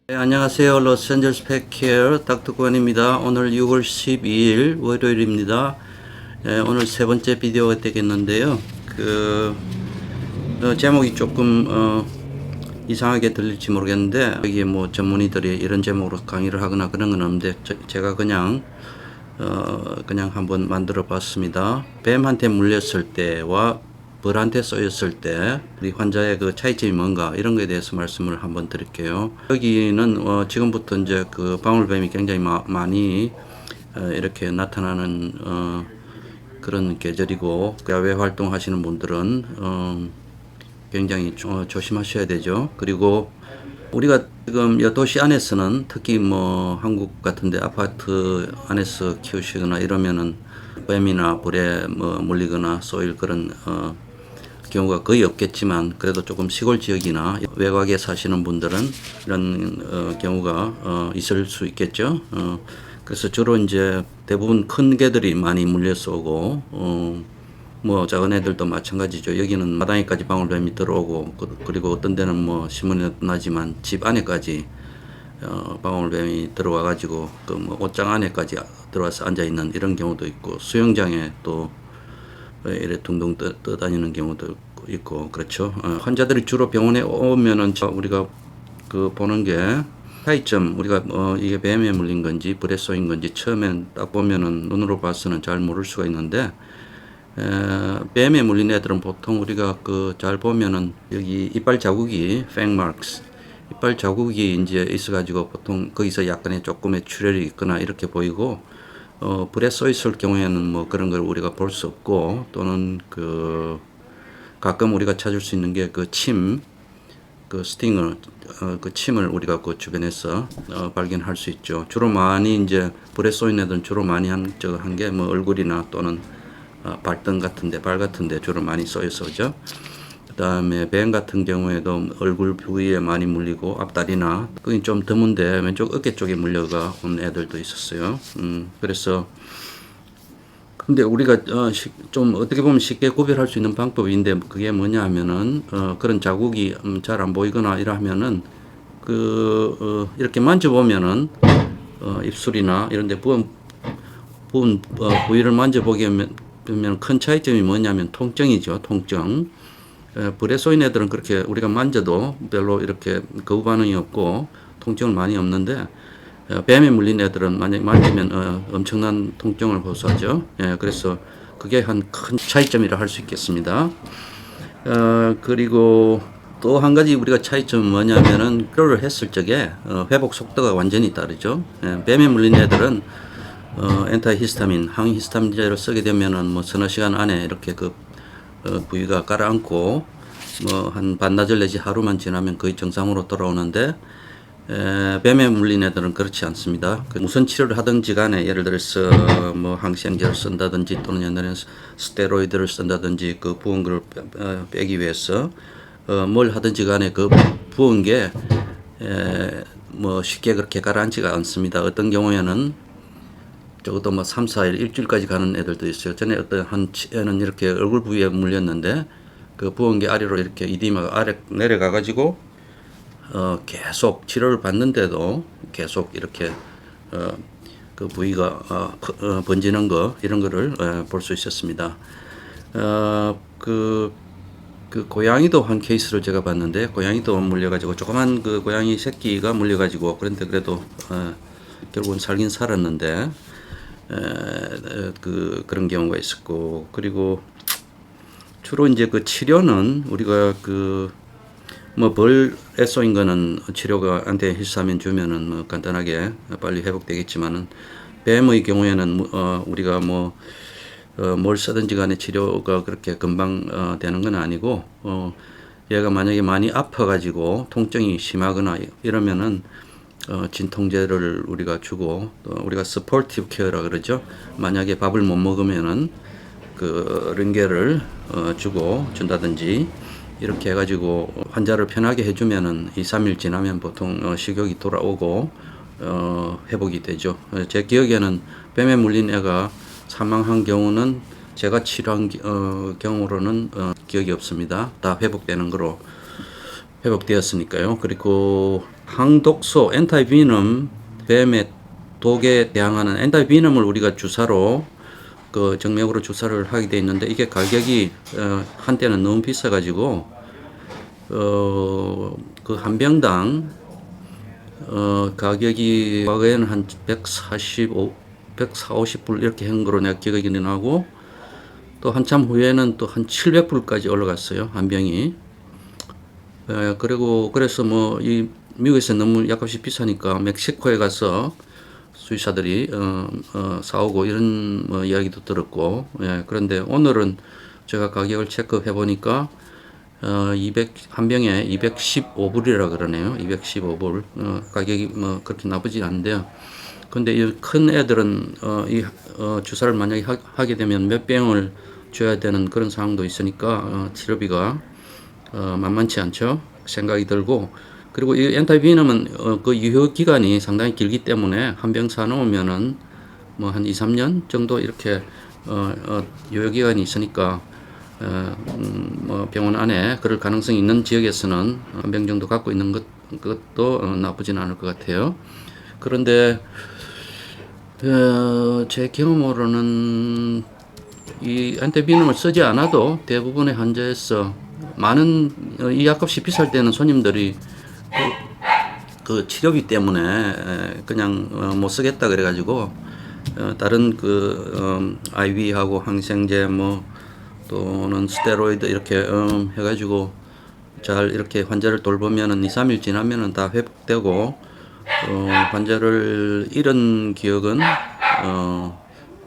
네, 안녕하세요. 로스앤젤레스 펫케어 닥터권입니다. 오늘 6월 12일 월요일입니다. 오늘 세 번째 비디오가 되겠는데요. 제목이 조금 이상하게 들릴지 모르겠는데, 여기에 뭐 전문의들이 이런 제목으로 강의를 하거나 그런 건 없는데, 제가 그냥 한번 만들어 봤습니다. 뱀한테 물렸을 때와 벌한테 쏘였을 때 우리 환자의 그 차이점이 뭔가, 이런 거에 대해서 말씀을 한번 드릴게요. 여기는 지금부터 이제 그 방울뱀이 굉장히 많이 이렇게 나타나는 그런 계절이고, 야외 활동하시는 분들은 굉장히 조심하셔야 되죠. 그리고 우리가 지금 도시 안에서는, 특히 뭐 한국 같은데 아파트 안에서 키우시거나 이러면은 뱀이나 벌에 물리거나 쏘일 그런 경우가 거의 없겠지만, 그래도 조금 시골 지역이나 외곽에 사시는 분들은 이런 경우가 있을 수 있겠죠. 그래서 주로 이제 대부분 큰 개들이 많이 물려서 오고, 뭐 작은 애들도 마찬가지죠. 여기는 마당에까지 방울뱀이 들어오고, 그리고 어떤 데는 뭐 신문에 나지만 집 안에까지 방울뱀이 들어와 가지고 그 뭐 옷장 안에까지 들어와서 앉아 있는 이런 경우도 있고, 수영장에 또 이래 둥둥 떠다니는 경우도 있고, 그렇죠. 환자들이 주로 병원에 오면은 우리가 그 보는 게 차이점, 우리가 이게 뱀에 물린 건지 벌에 쏘인 건지 처음엔 딱 보면은 눈으로 봐서는 잘 모를 수가 있는데, 뱀에 물린 애들은 보통 우리가 잘 보면은 여기 이빨 자국이 팽 마크스, 이빨 자국이 이제 있어가지고 보통 거기서 약간의 조금의 출혈이 있거나 이렇게 보이고, 불에 쏘 있을 경우에는 뭐 그런 걸 우리가 볼 수 없고, 또는 가끔 우리가 찾을 수 있는 게 스팅어, 침을 우리가 그 주변에서 발견할 수 있죠. 주로 많이 이제 불에 쏘인 애들은 주로 많이 한 게 뭐 얼굴이나 또는 발등 같은데, 발 같은데 주로 많이 쏘여서, 그죠? 그 다음에 뱀 같은 경우에도 얼굴 부위에 많이 물리고, 앞다리나, 그게 좀 드문데 왼쪽 어깨 쪽에 물려가 온 애들도 있었어요. 그래서 근데 우리가 좀 어떻게 보면 쉽게 구별할 수 있는 방법인데, 그게 뭐냐 하면은 그런 자국이 잘 안 보이거나 이러면은 이렇게 만져보면은 입술이나 이런 데 부은 부위를 만져보게 보면 큰 차이점이 뭐냐면 통증이죠. 통증. 불에 쏘인 애들은 그렇게 우리가 만져도 별로 이렇게 거부 반응이 없고 통증은 많이 없는데, 뱀에 물린 애들은 만약 만지면 엄청난 통증을 호소하죠. 그래서 그게 한 큰 차이점이라 할 수 있겠습니다. 그리고 또 한 가지 우리가 차이점은 뭐냐면은 치료를 했을 적에 회복 속도가 완전히 다르죠. 뱀에 물린 애들은 엔타히스타민, 항히스타민제를 쓰게 되면은 뭐 서너 시간 안에 이렇게 부위가 가라앉고, 뭐 한 반나절 내지 하루만 지나면 거의 정상으로 돌아오는데, 뱀에 물린 애들은 그렇지 않습니다. 무슨 치료를 하든지 간에, 예를 들어서 뭐 항생제를 쓴다든지 또는 옛날에는 스테로이드를 쓴다든지 그 부은 걸 빼기 위해서 뭘 하든지 간에 그 부은 게 뭐 쉽게 그렇게 가라앉지가 않습니다. 어떤 경우에는 적어도 뭐 3, 4일, 일주일까지 가는 애들도 있어요. 전에 어떤 한 애는 이렇게 얼굴 부위에 물렸는데, 그 부은 게 아래로 이렇게 이디마가 아래 내려가가지고 계속 치료를 받는데도 계속 이렇게 그 부위가 번지는 거, 이런 거를 볼 수 있었습니다. 그 고양이도 한 케이스를 제가 봤는데, 고양이도 물려가지고 조그만 그 고양이 새끼가 물려가지고, 그런데 그래도 결국은 살긴 살았는데, 그런 경우가 있었고, 그리고 주로 이제 그 치료는 우리가 뭐 벌에 쏘인 거는 치료가 안티히스타민 주면은 뭐 간단하게 빨리 회복되겠지만은, 뱀의 경우에는 우리가 뭘 쓰든지 간에 치료가 그렇게 금방 되는 건 아니고, 얘가 만약에 많이 아파가지고 통증이 심하거나 이러면은 진통제를 우리가 주고, 또 우리가 스포티브 케어라 그러죠. 만약에 밥을 못 먹으면은 링겔을 준다든지 이렇게 해가지고 환자를 편하게 해주면은 2, 3일 지나면 보통 식욕이 돌아오고 회복이 되죠. 제 기억에는 뱀에 물린 애가 사망한 경우는 제가 치료한 경우로는 기억이 없습니다. 다 회복되는 거로 회복되었으니까요. 그리고 항독소 엔타이비넘 뱀의 독에 대항하는 엔타이비넘을 우리가 주사로 그 정맥으로 주사를 하게 돼 있는데 이게 가격이 한때는 너무 비싸가지고 그 한 병당 가격이 과거에는 한 150불 이렇게 한 거로 내가 기억이 나고 또 한참 후에는 또 한 700불까지 올라갔어요. 한 병이. 그리고 그래서 뭐 이 미국에서 너무 약값이 비싸니까 멕시코에 가서 수의사들이 사오고 이런 뭐 이야기도 들었고, 예, 그런데 오늘은 제가 가격을 체크해 보니까 한 병에 215불이라 그러네요. 215불. 가격이 뭐 그렇게 나쁘지 않은데요. 근데 이 큰 애들은 주사를 만약에 하게 되면 몇 병을 줘야 되는 그런 상황도 있으니까 치료비가 만만치 않죠. 생각이 들고, 그리고 이 엔타이비넘은 그 유효 기간이 상당히 길기 때문에 한 병 사놓으면은 뭐 한 2, 3년 정도 이렇게 유효 기간이 있으니까 뭐 병원 안에 그럴 가능성이 있는 지역에서는 한 병 정도 갖고 있는 것도 나쁘진 않을 것 같아요. 그런데 제 경험으로는 이 엔타이비넘을 쓰지 않아도 대부분의 환자에서 많은 이 약값이 비쌀 때는 손님들이 그 치료비 때문에 그냥 못 쓰겠다 그래가지고 다른 IV하고 항생제 뭐 또는 스테로이드 이렇게 해가지고 잘 이렇게 환자를 돌보면은 2, 3일 지나면은 다 회복되고 환자를 잃은 기억은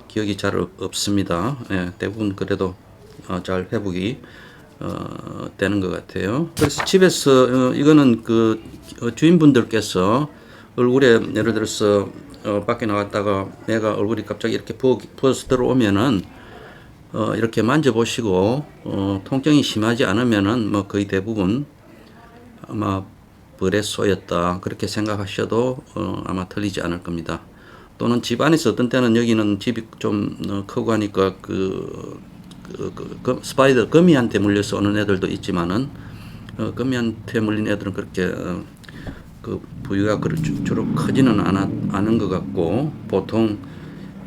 기억이 잘 없습니다. 예, 대부분 그래도 잘 회복이 되는 것 같아요. 그래서 집에서 이거는 그 주인분들께서 얼굴에 예를 들어서 밖에 나갔다가 내가 얼굴이 갑자기 이렇게 부어서 들어오면은 이렇게 만져보시고 통증이 심하지 않으면은 뭐 거의 대부분 아마 벌의 쏘였다 그렇게 생각하셔도 아마 틀리지 않을 겁니다. 또는 집 안에서 어떤 때는 여기는 집이 좀 크고 하니까 스파이더 거미한테 물려서 오는 애들도 있지만은 거미한테 물린 애들은 그렇게 그 부위가 주로 크지는 않은 것 같고, 보통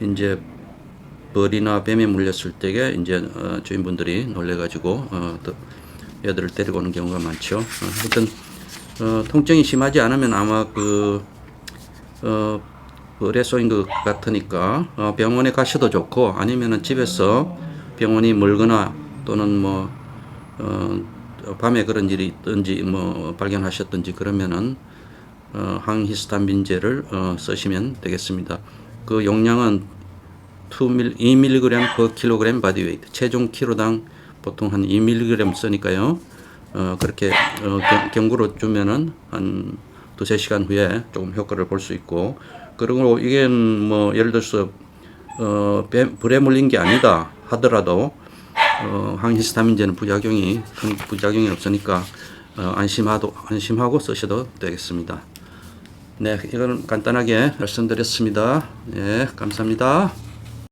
이제 벌이나 뱀에 물렸을 때에 이제 주인분들이 놀래가지고 애들을 데리고 오는 경우가 많죠. 하여튼 통증이 심하지 않으면 아마 벌에 쏘인 것 같으니까 병원에 가셔도 좋고, 아니면은 집에서 병원이 멀거나 또는 뭐 밤에 그런 일이 있든지 뭐 발견하셨든지 그러면은 항히스타민제를 쓰시면 되겠습니다. 그 용량은 2mg per kg body weight, 체중 키로당 보통 한 2mg 쓰니까요. 그렇게 경구로 주면은 한 2-3시간 후에 조금 효과를 볼 수 있고, 그리고 이게 뭐 예를 들어서 불에 물린 게 아니다 하더라도 항히스타민제는 큰 부작용이 없으니까 안심하고 쓰셔도 되겠습니다. 네, 이건 간단하게 말씀드렸습니다. 네, 감사합니다.